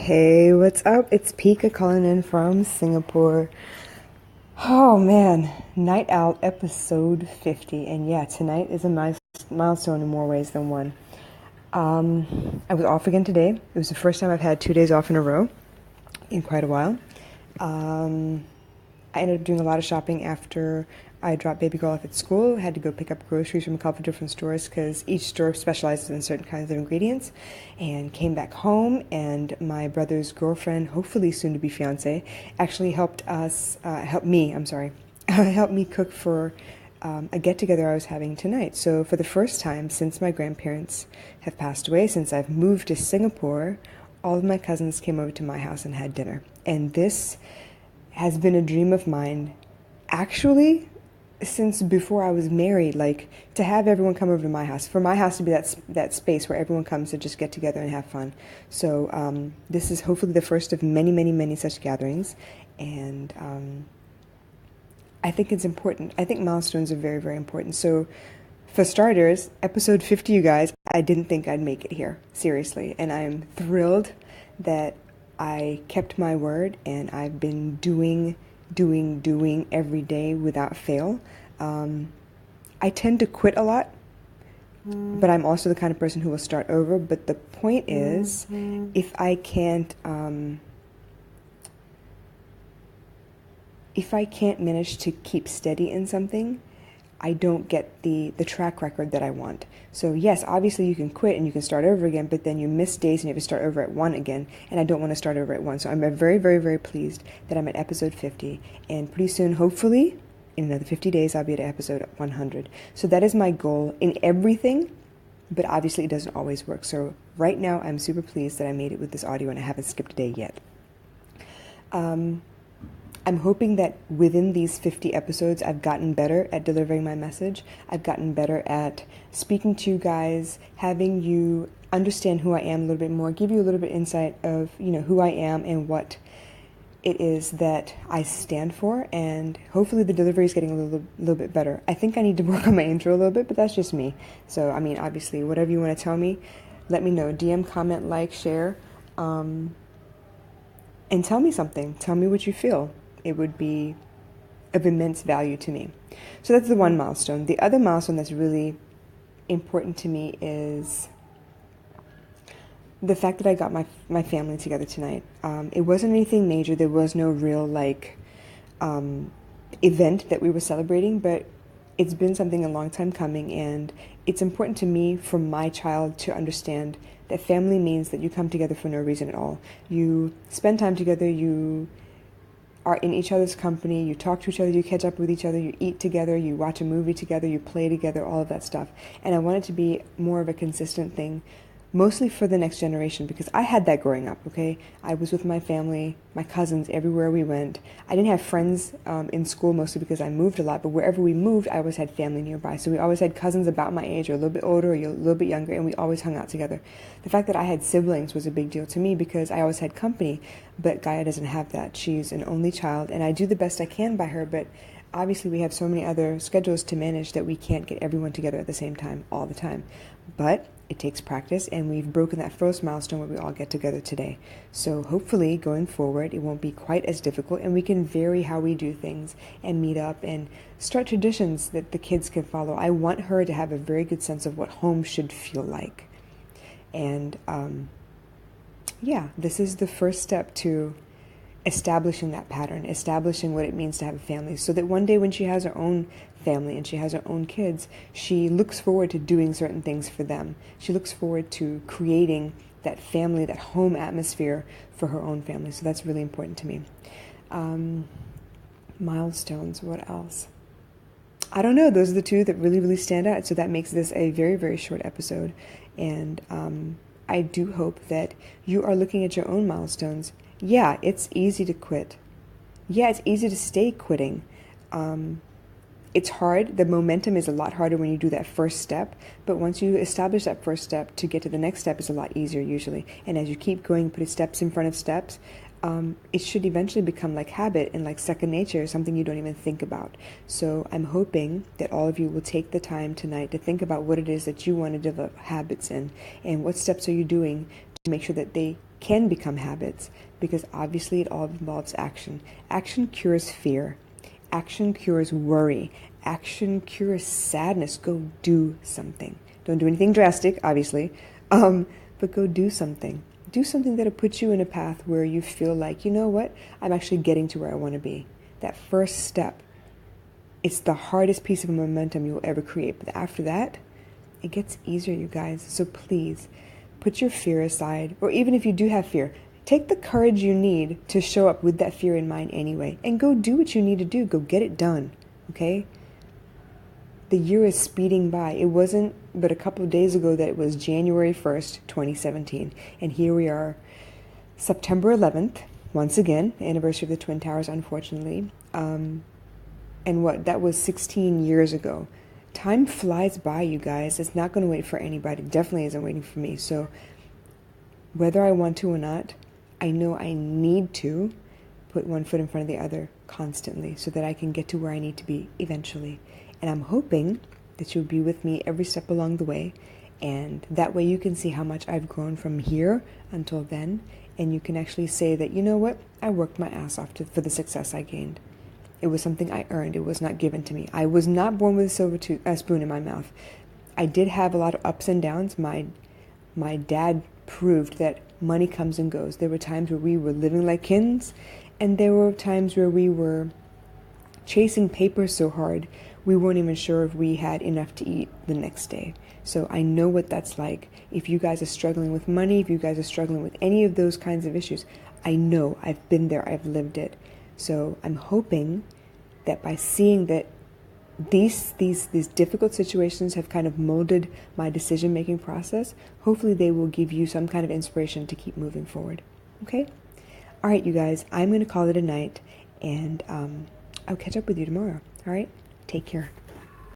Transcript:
Hey, what's up? It's Pika calling in from Singapore. Oh man, Night Out episode 50. And yeah, tonight is a milestone in more ways than one. I was off again today. It was the first time I've had 2 days off in a row in quite a while. Um, I ended up doing a lot of shopping after I dropped baby girl off at school. I had to go pick up groceries from a couple of different stores because each store specializes in certain kinds of ingredients. And came back home, and my brother's girlfriend, hopefully soon to be fiance, actually helped me. I'm sorry, helped me cook for a get together I was having tonight. So for the first time since my grandparents have passed away, since I've moved to Singapore, all of my cousins came over to my house and had dinner. And this has been a dream of mine, actually, since before I was married. Like, to have everyone come over to my house, for my house to be that space where everyone comes to just get together and have fun. So this is hopefully the first of many, many, many such gatherings, and I think it's important. I think milestones are very, very important. So, for starters, episode 50, you guys, I didn't think I'd make it here, seriously. And I'm thrilled that I kept my word, and I've been doing every day without fail. I tend to quit a lot, but I'm also the kind of person who will start over. But the point is, if I can't manage to keep steady in something, I don't get the track record that I want. So yes, obviously you can quit and you can start over again, but then you miss days and you have to start over at one again, and I don't want to start over at one. So I'm very, very, very pleased that I'm at episode 50, and pretty soon, hopefully, in another 50 days, I'll be at episode 100. So that is my goal in everything, but obviously it doesn't always work. So right now, I'm super pleased that I made it with this audio and I haven't skipped a day yet. I'm hoping that within these 50 episodes, I've gotten better at delivering my message. I've gotten better at speaking to you guys, having you understand who I am a little bit more, give you a little bit insight of, who I am and what it is that I stand for. And hopefully the delivery is getting a little bit better. I think I need to work on my intro a little bit, but that's just me. So, obviously, whatever you want to tell me, let me know. DM, comment, like, share, and tell me something. Tell me what you feel. It would be of immense value to me. So that's the one milestone. The other milestone that's really important to me is the fact that I got my family together tonight. It wasn't anything major. There was no real event that we were celebrating, but it's been something a long time coming, and it's important to me for my child to understand that family means that you come together for no reason at all. You spend time together, you are in each other's company, you talk to each other, you catch up with each other, you eat together, you watch a movie together, you play together, all of that stuff. And I want it to be more of a consistent thing, mostly for the next generation, because I had that growing up, okay? I was with my family, my cousins, everywhere we went. I didn't have friends in school, mostly because I moved a lot, but wherever we moved, I always had family nearby. So we always had cousins about my age, or a little bit older, or a little bit younger, and we always hung out together. The fact that I had siblings was a big deal to me because I always had company, but Gaia doesn't have that. She's an only child, and I do the best I can by her, but obviously we have so many other schedules to manage that we can't get everyone together at the same time all the time. But it takes practice, and we've broken that first milestone where we all get together today. So hopefully going forward, it won't be quite as difficult, and we can vary how we do things and meet up and start traditions that the kids can follow. I want her to have a very good sense of what home should feel like. And this is the first step to establishing that pattern, establishing what it means to have a family, so that one day when she has her own family and she has her own kids, she looks forward to doing certain things for them. She looks forward to creating that family, that home atmosphere for her own family. So that's really important to me. Milestones, what else? I don't know. Those are the two that really, really stand out. So that makes this a very, very short episode. And I do hope that you are looking at your own milestones. Yeah, it's easy to quit. Yeah, it's easy to stay quitting. It's hard. The momentum is a lot harder when you do that first step. But once you establish that first step, to get to the next step is a lot easier usually. And as you keep going, put steps in front of steps, it should eventually become like habit and like second nature, something you don't even think about. So I'm hoping that all of you will take the time tonight to think about what it is that you want to develop habits in, and what steps are you doing to make sure that they can become habits, because obviously it all involves action. Action cures fear. Action cures worry. Action cures sadness. Go do something. Don't do anything drastic, obviously, but go do something. Do something that'll put you in a path where you feel like, you know what, I'm actually getting to where I want to be. That first step, it's the hardest piece of momentum you'll ever create. But after that, it gets easier, you guys. So please, put your fear aside. Or even if you do have fear, take the courage you need to show up with that fear in mind anyway. And go do what you need to do. Go get it done, okay? The year is speeding by. It wasn't but a couple of days ago that it was January 1st, 2017. And here we are, September 11th, once again, anniversary of the Twin Towers, unfortunately. And that was 16 years ago. Time flies by, you guys. It's not going to wait for anybody. It definitely isn't waiting for me. So whether I want to or not, I know I need to put one foot in front of the other constantly so that I can get to where I need to be eventually. And I'm hoping that you'll be with me every step along the way. And that way you can see how much I've grown from here until then. And you can actually say that, you know what, I worked my ass off for the success I gained. It was something I earned. It was not given to me. I was not born with a silver spoon in my mouth. I did have a lot of ups and downs. My dad proved that money comes and goes. There were times where we were living like kings, and there were times where we were chasing paper so hard we weren't even sure if we had enough to eat the next day. So I know what that's like. If you guys are struggling with money, if you guys are struggling with any of those kinds of issues, I know. I've been there. I've lived it. So I'm hoping that by seeing that these difficult situations have kind of molded my decision-making process, hopefully they will give you some kind of inspiration to keep moving forward. Okay? All right, you guys, I'm going to call it a night, and I'll catch up with you tomorrow. All right? Take care.